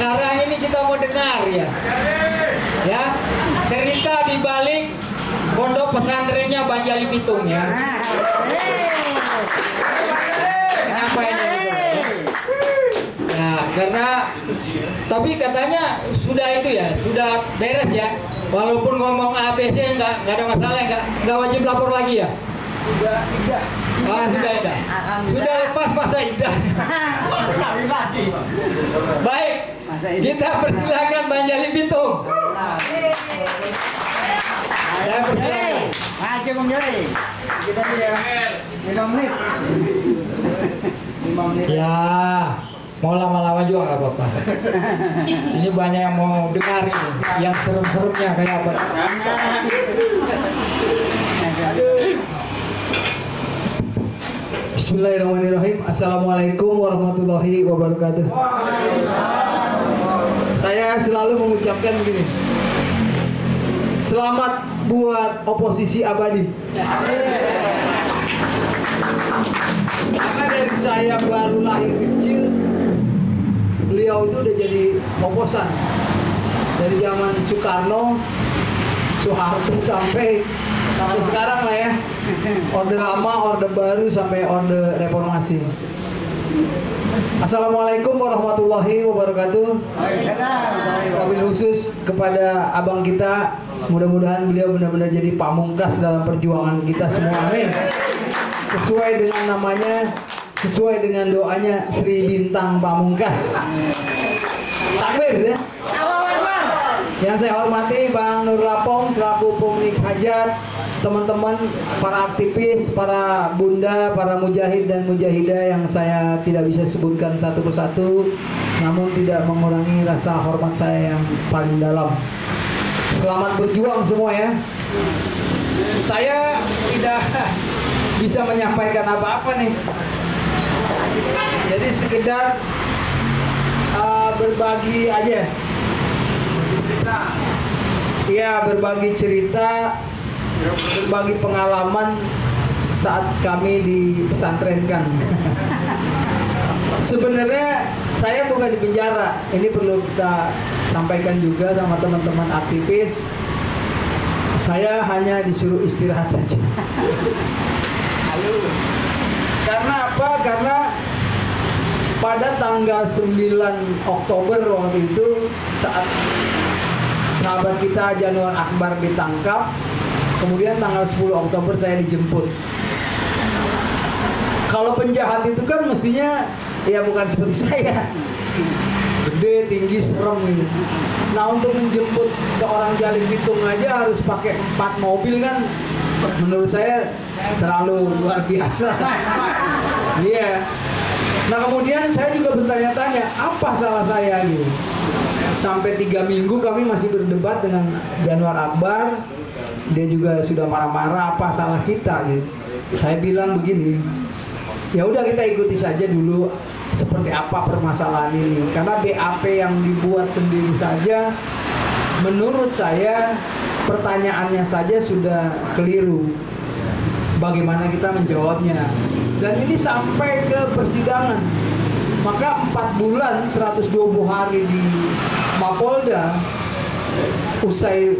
sekarang ini kita mau dengar ya. Ya, cerita di balik pondok pesantrennya Banjali Pitung ya. Kenapa ini? Nah, karena tapi katanya sudah itu ya, sudah beres ya. Walaupun ngomong ABC nggak ada masalah, nggak wajib lapor lagi ya. Sudah tidak. Ah, sudah tidak. Sudah lepas masa idah. Baik, kita persilakan Banjali Pitung. Saya persilakan. Maju Bang Jali. Kita dia 5 menit. 5 menit. Ya, mau lama-lama juga nggak apa-apa. Ini banyak yang mau dengar ini, yang serem-seremnya kayak apa. Bismillahirrahmanirrahim. Assalamualaikum warahmatullahi wabarakatuh. Saya selalu mengucapkan begini. Selamat buat oposisi abadi. Karena dari saya baru lahir kecil, beliau itu udah jadi oposan. Dari zaman Soekarno, Soeharto sampai sekarang lah ya. Orde lama, orde baru, sampai orde reformasi. Assalamualaikum warahmatullahi wabarakatuh. Wabil khusus kepada abang kita, mudah-mudahan beliau benar-benar jadi pamungkas dalam perjuangan kita semua, amin. Sesuai dengan namanya, sesuai dengan doanya Sri Bintang Pamungkas. Takbir ya. Yang saya hormati Bang Nur Lapong selaku pemilik hajat, teman-teman para aktivis, para bunda, para mujahid dan mujahidah yang saya tidak bisa sebutkan satu persatu, namun tidak mengurangi rasa hormat saya yang paling dalam. Selamat berjuang semua ya. Saya tidak bisa menyampaikan apa-apa nih. Jadi sekedar berbagi aja. Ya, berbagi cerita, berbagi pengalaman saat kami dipesantrenkan. Sebenarnya saya bukan di penjara. Ini perlu kita sampaikan juga sama teman-teman aktivis. Saya hanya disuruh istirahat saja. Karena apa? Karena pada tanggal 9 Oktober waktu itu, saat sahabat kita Januar Akbar ditangkap, kemudian tanggal 10 Oktober saya dijemput. Kalau penjahat itu kan mestinya ya bukan seperti saya, gede, tinggi, serem gitu. Nah, untuk menjemput seorang Jali Pitung aja harus pakai 4 mobil kan, menurut saya terlalu luar biasa. Iya. Nah, kemudian saya juga bertanya-tanya, apa salah saya gitu. Sampai 3 minggu kami masih berdebat dengan Januar Akbar. Dia juga sudah marah-marah, apa salah kita gitu. Saya bilang begini, ya udah kita ikuti saja dulu seperti apa permasalahan ini. Karena BAP yang dibuat sendiri saja, menurut saya pertanyaannya saja sudah keliru. Bagaimana kita menjawabnya? Dan ini sampai ke persidangan. Maka 4 bulan 120 hari di Mapolda, usai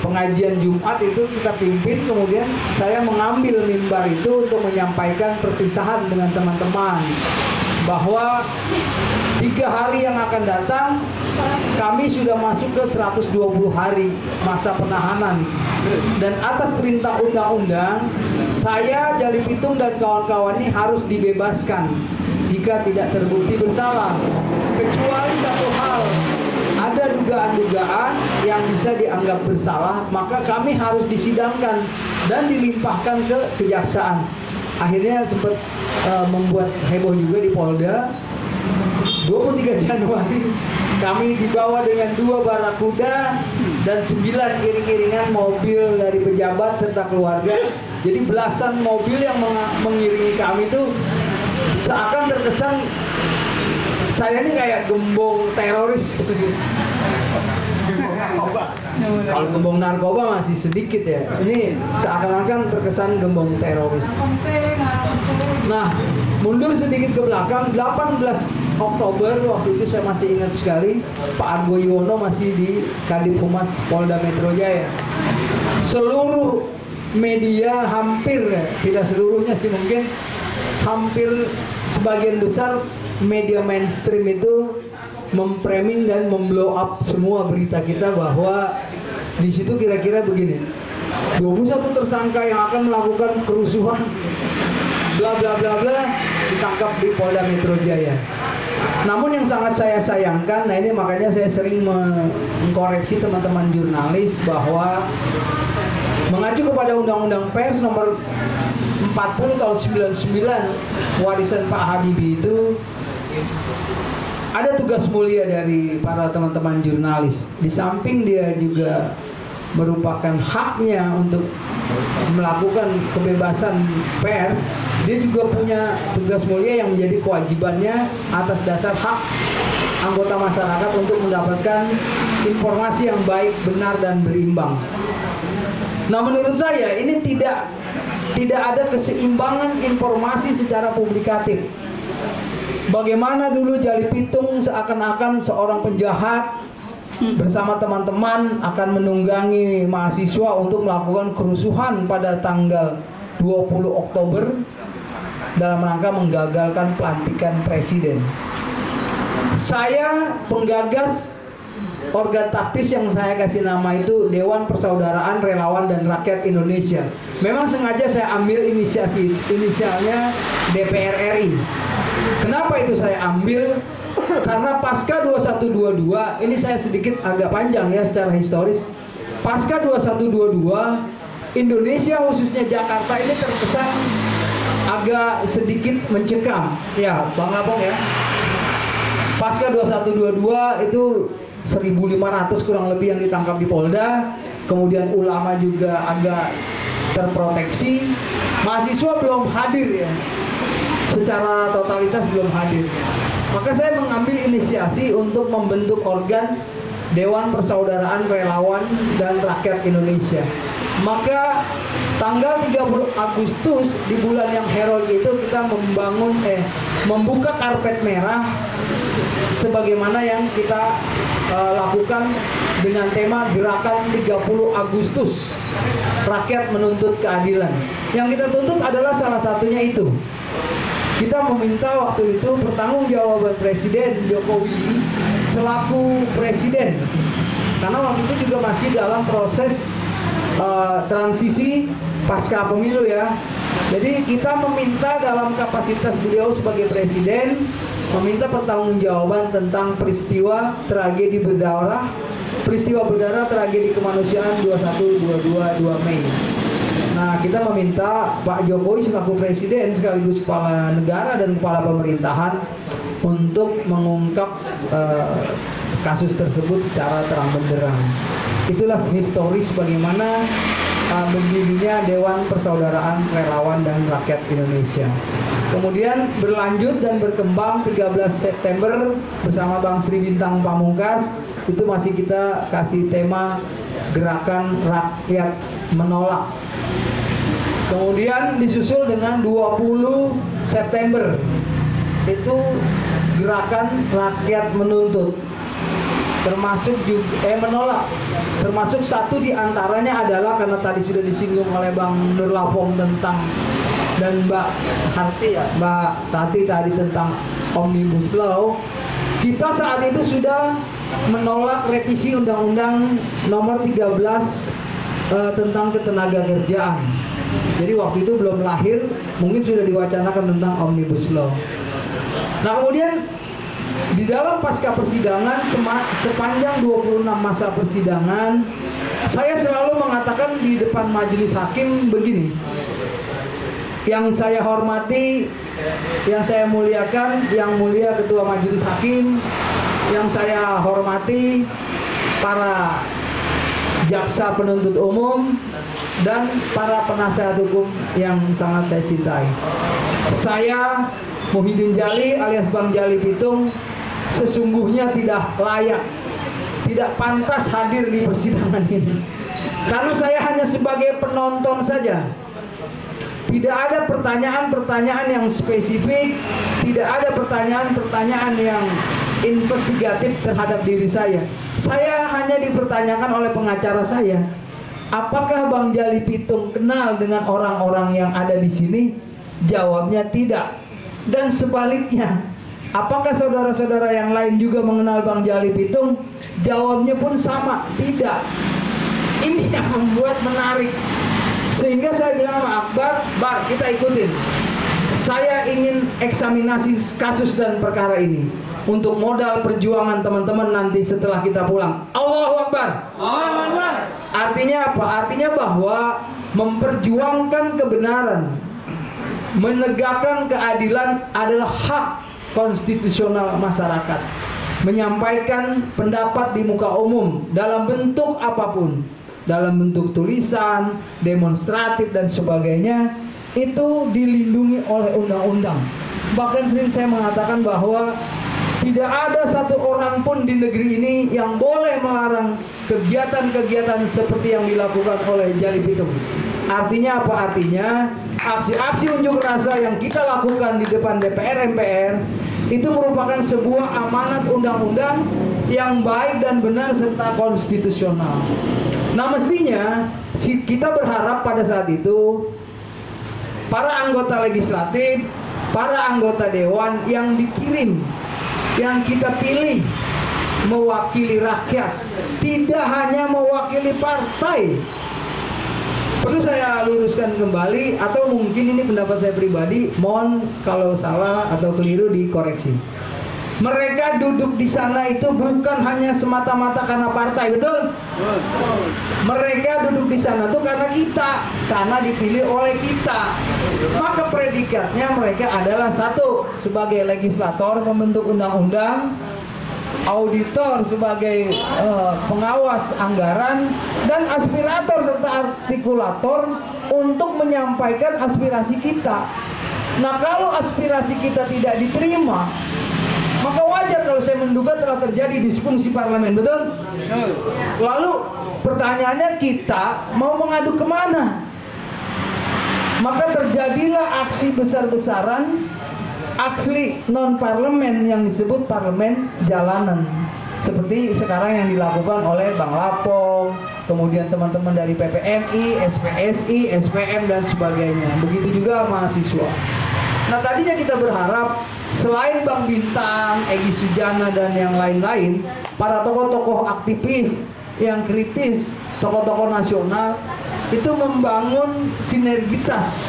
pengajian Jumat itu kita pimpin, kemudian saya mengambil mimbar itu untuk menyampaikan perpisahan dengan teman-teman bahwa 3 hari yang akan datang kami sudah masuk ke 120 hari masa penahanan, dan atas perintah undang-undang saya, Jali Pitung dan kawan-kawan ini harus dibebaskan jika tidak terbukti bersalah, kecuali satu hal, ada dugaan-dugaan yang bisa dianggap bersalah, maka kami harus disidangkan dan dilimpahkan ke kejaksaan. Akhirnya sempat membuat heboh juga di Polda. 23 Januari kami dibawa dengan 2 barakuda dan 9 iring-iringan mobil dari pejabat serta keluarga. Jadi belasan mobil yang mengiringi kami itu seakan terkesan saya ini kayak gembong teroris gitu. Kalau gembong narkoba masih sedikit ya. Ini seakan-akan terkesan gembong teroris. Nah, mundur sedikit ke belakang, 18 Oktober waktu itu saya masih ingat sekali, Pak Argo Yuwono masih di Kadif Humas Polda Metro Jaya. Seluruh media hampir, tidak seluruhnya sih mungkin, hampir sebagian besar media mainstream itu memframing dan memblow up semua berita kita bahwa di situ kira-kira begini, 21 tersangka yang akan melakukan kerusuhan bla bla bla bla ditangkap di Polda Metro Jaya. Namun yang sangat saya sayangkan, nah ini makanya saya sering mengkoreksi teman-teman jurnalis bahwa mengacu kepada Undang-Undang Pers nomor 40 tahun 99 warisan Pak Habibie itu ada tugas mulia dari para teman-teman jurnalis. Di samping dia juga merupakan haknya untuk melakukan kebebasan pers, dia juga punya tugas mulia yang menjadi kewajibannya atas dasar hak anggota masyarakat untuk mendapatkan informasi yang baik, benar, dan berimbang. Nah, menurut saya ini tidak ada keseimbangan informasi secara publikatif. Bagaimana dulu Jali Pitung seakan-akan seorang penjahat bersama teman-teman akan menunggangi mahasiswa untuk melakukan kerusuhan pada tanggal 20 Oktober dalam rangka menggagalkan pelantikan presiden. Saya penggagas organ taktis yang saya kasih nama itu Dewan Persaudaraan Relawan dan Rakyat Indonesia. Memang sengaja saya ambil inisialnya DPR RI. Kenapa itu saya ambil? Karena pasca 2122, ini saya sedikit agak panjang ya secara historis. Pasca 2122, Indonesia khususnya Jakarta ini terkesan agak sedikit mencekam. Ya, Bang Abang ya. Pasca 2122 itu 1.500 kurang lebih yang ditangkap di Polda. Kemudian ulama juga agak terproteksi. Mahasiswa belum hadir ya. Secara totalitas belum hadir. Maka saya mengambil inisiasi untuk membentuk organ Dewan Persaudaraan Relawan dan Rakyat Indonesia. Maka tanggal 30 Agustus di bulan yang heroik itu kita membuka karpet merah sebagaimana yang kita lakukan dengan tema Gerakan 30 Agustus Rakyat Menuntut Keadilan. Yang kita tuntut adalah salah satunya itu. Kita meminta waktu itu pertanggungjawaban Presiden Jokowi selaku presiden, karena waktu itu juga masih dalam proses transisi pasca pemilu ya. Jadi kita meminta dalam kapasitas beliau sebagai presiden, meminta pertanggungjawaban tentang peristiwa tragedi berdarah, tragedi kemanusiaan 21-22 Mei. Nah, kita meminta Pak Jokowi selaku presiden sekaligus kepala negara dan kepala pemerintahan untuk mengungkap kasus tersebut secara terang benderang. Itulah historis bagaimana berdirinya Dewan Persaudaraan Relawan dan Rakyat Indonesia. Kemudian berlanjut dan berkembang 13 September bersama Bang Sri Bintang Pamungkas, itu masih kita kasih tema Gerakan Rakyat Menolak. Kemudian disusul dengan 20 September itu Gerakan Rakyat Menuntut, termasuk juga menolak. Termasuk satu diantaranya adalah karena tadi sudah disinggung oleh Bang Nur Lafong tentang dan Mbak Harti ya, Mbak Tati tadi tentang Omnibus Law. Kita saat itu sudah menolak revisi Undang-Undang Nomor 13 tentang ketenaga kerjaan. Jadi waktu itu belum lahir, mungkin sudah diwacanakan tentang Omnibus Law. Nah, kemudian di dalam pasca persidangan sepanjang 26 masa persidangan, saya selalu mengatakan di depan majelis hakim begini. Yang saya hormati, yang saya muliakan, yang mulia Ketua Majelis Hakim, yang saya hormati para jaksa penuntut umum dan para penasihat hukum yang sangat saya cintai. Saya Muhyiddin Jali alias Bang Jali Pitung sesungguhnya tidak layak, tidak pantas hadir di persidangan ini. Karena saya hanya sebagai penonton saja. Tidak ada pertanyaan-pertanyaan yang spesifik, tidak ada pertanyaan-pertanyaan yang investigatif terhadap diri saya. Saya hanya dipertanyakan oleh pengacara saya, apakah Bang Jali Pitung kenal dengan orang-orang yang ada di sini? Jawabnya tidak. Dan sebaliknya, apakah saudara-saudara yang lain juga mengenal Bang Jali Pitung? Jawabnya pun sama, tidak. Ini yang membuat menarik. Sehingga saya bilang sama Akbar, Bar, kita ikutin. Saya ingin eksaminasi kasus dan perkara ini untuk modal perjuangan teman-teman nanti setelah kita pulang. Allahu Akbar. Allahu Akbar. Artinya apa? Artinya bahwa memperjuangkan kebenaran, menegakkan keadilan adalah hak konstitusional masyarakat. Menyampaikan pendapat di muka umum dalam bentuk apapun, dalam bentuk tulisan, demonstratif dan sebagainya, itu dilindungi oleh undang-undang. Bahkan sering saya mengatakan bahwa tidak ada satu orang pun di negeri ini yang boleh melarang kegiatan-kegiatan seperti yang dilakukan oleh Jali Pitung. Artinya apa? Artinya aksi-aksi unjuk rasa yang kita lakukan di depan DPR MPR itu merupakan sebuah amanat undang-undang yang baik dan benar serta konstitusional. Nah, mestinya kita berharap pada saat itu para anggota legislatif, para anggota dewan yang dikirim, yang kita pilih mewakili rakyat, tidak hanya mewakili partai. Perlu saya luruskan kembali, atau mungkin ini pendapat saya pribadi, mohon kalau salah atau keliru dikoreksi. Mereka duduk di sana itu bukan hanya semata-mata karena partai, betul? Mereka duduk di sana tuh karena kita, karena dipilih oleh kita. Maka predikatnya mereka adalah satu, sebagai legislator membentuk undang-undang, auditor sebagai pengawas anggaran, dan aspirator serta artikulator untuk menyampaikan aspirasi kita. Nah, kalau aspirasi kita tidak diterima, maka wajar kalau saya menduga telah terjadi disfungsi parlemen, betul? Lalu pertanyaannya, kita mau mengadu kemana? Maka terjadilah aksi besar-besaran, aksi non-parlemen yang disebut parlemen jalanan. Seperti sekarang yang dilakukan oleh Bang Lapong, kemudian teman-teman dari PPMI, SPSI, SPM, dan sebagainya. Begitu juga mahasiswa. Nah, tadinya kita berharap selain Bang Bintang, Egy Sujana, dan yang lain-lain, para tokoh-tokoh aktivis yang kritis, tokoh-tokoh nasional, itu membangun sinergitas,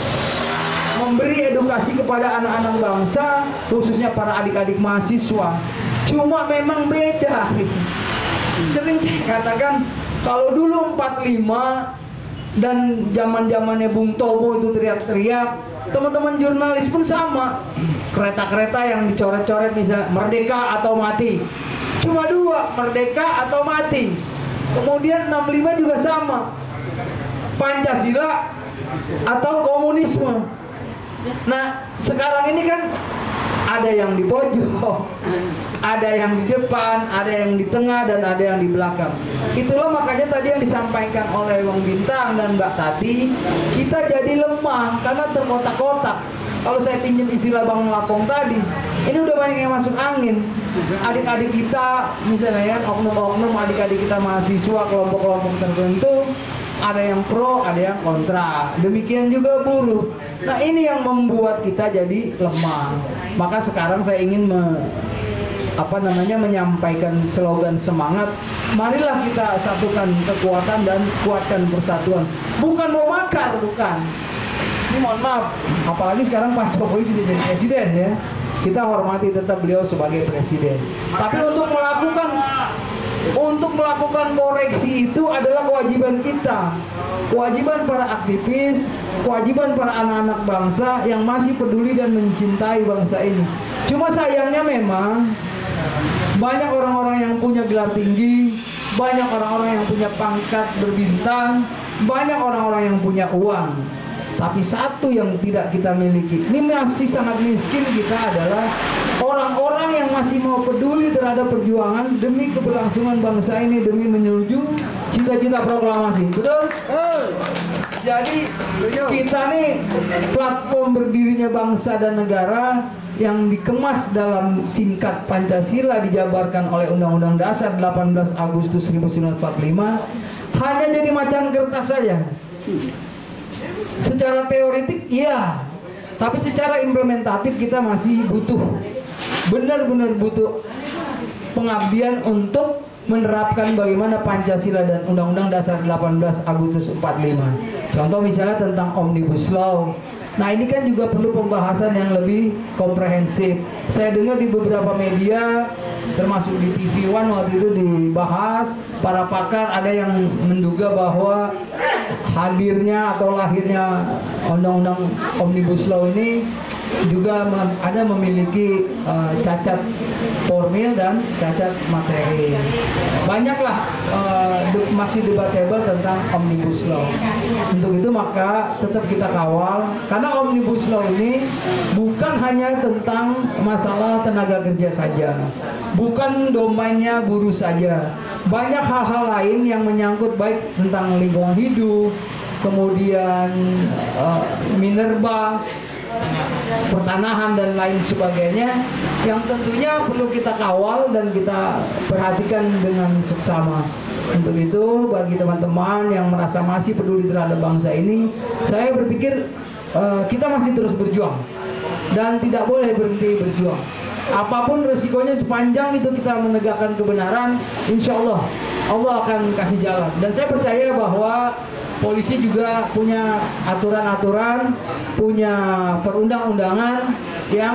memberi edukasi kepada anak-anak bangsa, khususnya para adik-adik mahasiswa. Cuma memang beda. Sering saya katakan, kalau dulu 45 dan zaman-zamannya Bung Tomo itu teriak-teriak, teman-teman jurnalis pun sama. Kereta-kereta yang dicoret-coret, misalnya merdeka atau mati. Cuma dua, merdeka atau mati. Kemudian 65 juga sama, Pancasila atau komunisme. Nah, sekarang ini kan ada yang di pojok, ada yang di depan, ada yang di tengah, dan ada yang di belakang. Itulah makanya tadi yang disampaikan oleh Bang Bintang dan Mbak Tati, kita jadi lemah karena terkotak-kotak. Kalau saya pinjam istilah Bang Lapong tadi, ini udah banyak yang masuk angin. Adik-adik kita, misalnya ya, oknum-oknum adik-adik kita mahasiswa, kelompok-kelompok tertentu, ada yang pro, ada yang kontra. Demikian juga buruh. Nah, ini yang membuat kita jadi lemah. Maka sekarang saya ingin menyampaikan slogan semangat. Marilah kita satukan kekuatan dan kuatkan persatuan. Bukan mau makar, bukan. Ini mohon maaf, apalagi sekarang Pak Jokowi sudah jadi presiden ya. Kita hormati tetap beliau sebagai presiden. Tapi untuk melakukan koreksi itu adalah kewajiban kita. Kewajiban para aktivis, kewajiban para anak-anak bangsa yang masih peduli dan mencintai bangsa ini. Cuma sayangnya memang banyak orang-orang yang punya gelar tinggi, banyak orang-orang yang punya pangkat berbintang, banyak orang-orang yang punya uang. Tapi satu yang tidak kita miliki, ini masih sangat miskin kita, adalah orang-orang yang masih mau peduli terhadap perjuangan demi keberlangsungan bangsa ini, demi menuju cita-cita proklamasi. Betul? Jadi kita nih platform berdirinya bangsa dan negara yang dikemas dalam singkat Pancasila dijabarkan oleh Undang-Undang Dasar 18 Agustus 1945 hanya jadi macan kertas saja. Secara teoretik iya, tapi secara implementatif kita masih butuh, benar-benar butuh pengabdian untuk menerapkan bagaimana Pancasila dan Undang-Undang Dasar 18 Agustus 45. Contoh misalnya tentang Omnibus Law. Nah ini kan juga perlu pembahasan yang lebih komprehensif. Saya dengar di beberapa media, termasuk di TV One waktu itu dibahas, para pakar ada yang menduga bahwa hadirnya atau lahirnya Undang-Undang Omnibus Law ini juga ada memiliki cacat formil dan cacat materi. Banyaklah masih debatable tentang Omnibus Law. Untuk itu maka tetap kita kawal, karena Omnibus Law ini bukan hanya tentang masalah tenaga kerja saja, bukan domainnya buruh saja. Banyak hal-hal lain yang menyangkut baik tentang lingkungan hidup, kemudian minerba, pertanahan dan lain sebagainya yang tentunya perlu kita kawal dan kita perhatikan dengan seksama. Untuk itu bagi teman-teman yang merasa masih peduli terhadap bangsa ini, saya berpikir kita masih terus berjuang dan tidak boleh berhenti berjuang. Apapun resikonya, sepanjang itu kita menegakkan kebenaran, insya Allah Allah akan kasih jalan. Dan saya percaya bahwa polisi juga punya aturan-aturan, punya perundang-undangan yang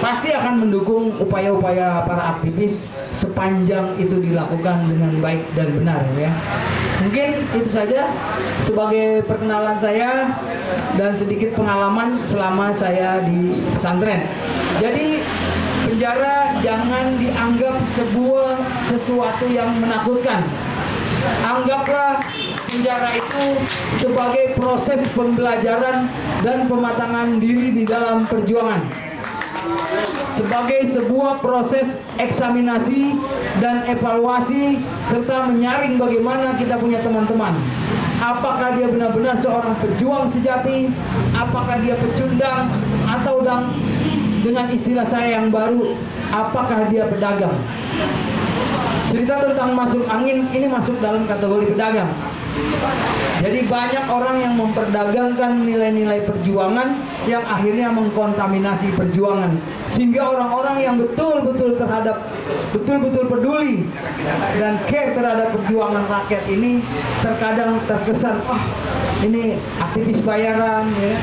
pasti akan mendukung upaya-upaya para aktivis sepanjang itu dilakukan dengan baik dan benar, ya. Mungkin itu saja sebagai perkenalan saya dan sedikit pengalaman selama saya di pesantren. Jadi penjara jangan dianggap sesuatu yang menakutkan. Anggaplah penjara itu sebagai proses pembelajaran dan pematangan diri di dalam perjuangan, sebagai sebuah proses eksaminasi dan evaluasi serta menyaring bagaimana kita punya teman-teman. Apakah dia benar-benar seorang pejuang sejati, apakah dia pecundang, atau dengan istilah saya yang baru, apakah dia pedagang. Cerita tentang masuk angin ini masuk dalam kategori pedagang. Jadi banyak orang yang memperdagangkan nilai-nilai perjuangan yang akhirnya mengkontaminasi perjuangan, sehingga orang-orang yang betul-betul peduli dan care terhadap perjuangan rakyat ini terkadang terkesan, ini aktivis bayaran, ya.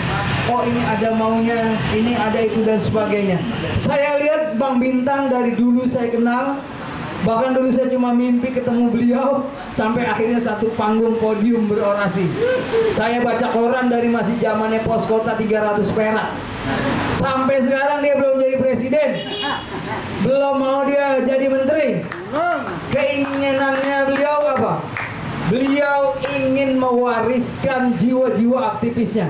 Oh ini ada maunya, ini ada itu dan sebagainya. Saya lihat Bang Bintang dari dulu saya kenal, bahkan dulu saya cuma mimpi ketemu beliau, sampai akhirnya satu panggung podium berorasi. Saya baca koran dari masih zamannya pos kota 300 perak. Sampai sekarang dia belum jadi presiden, belum mau dia jadi menteri. Keinginannya beliau apa? Beliau ingin mewariskan jiwa-jiwa aktivisnya.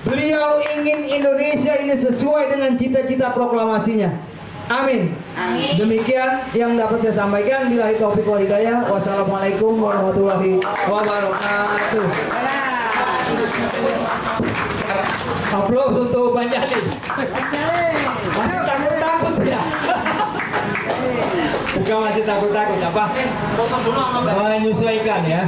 Beliau ingin Indonesia ini sesuai dengan cita-cita proklamasinya. Amin. Amin. Demikian yang dapat saya sampaikan. Billahi taufiq wal hidayah. Wassalamualaikum warahmatullahi wabarakatuh. Aplaus untuk Bang Jali. Masih takut-takut ya? Bukan masih takut-takut apa? Menyesuaikan ya.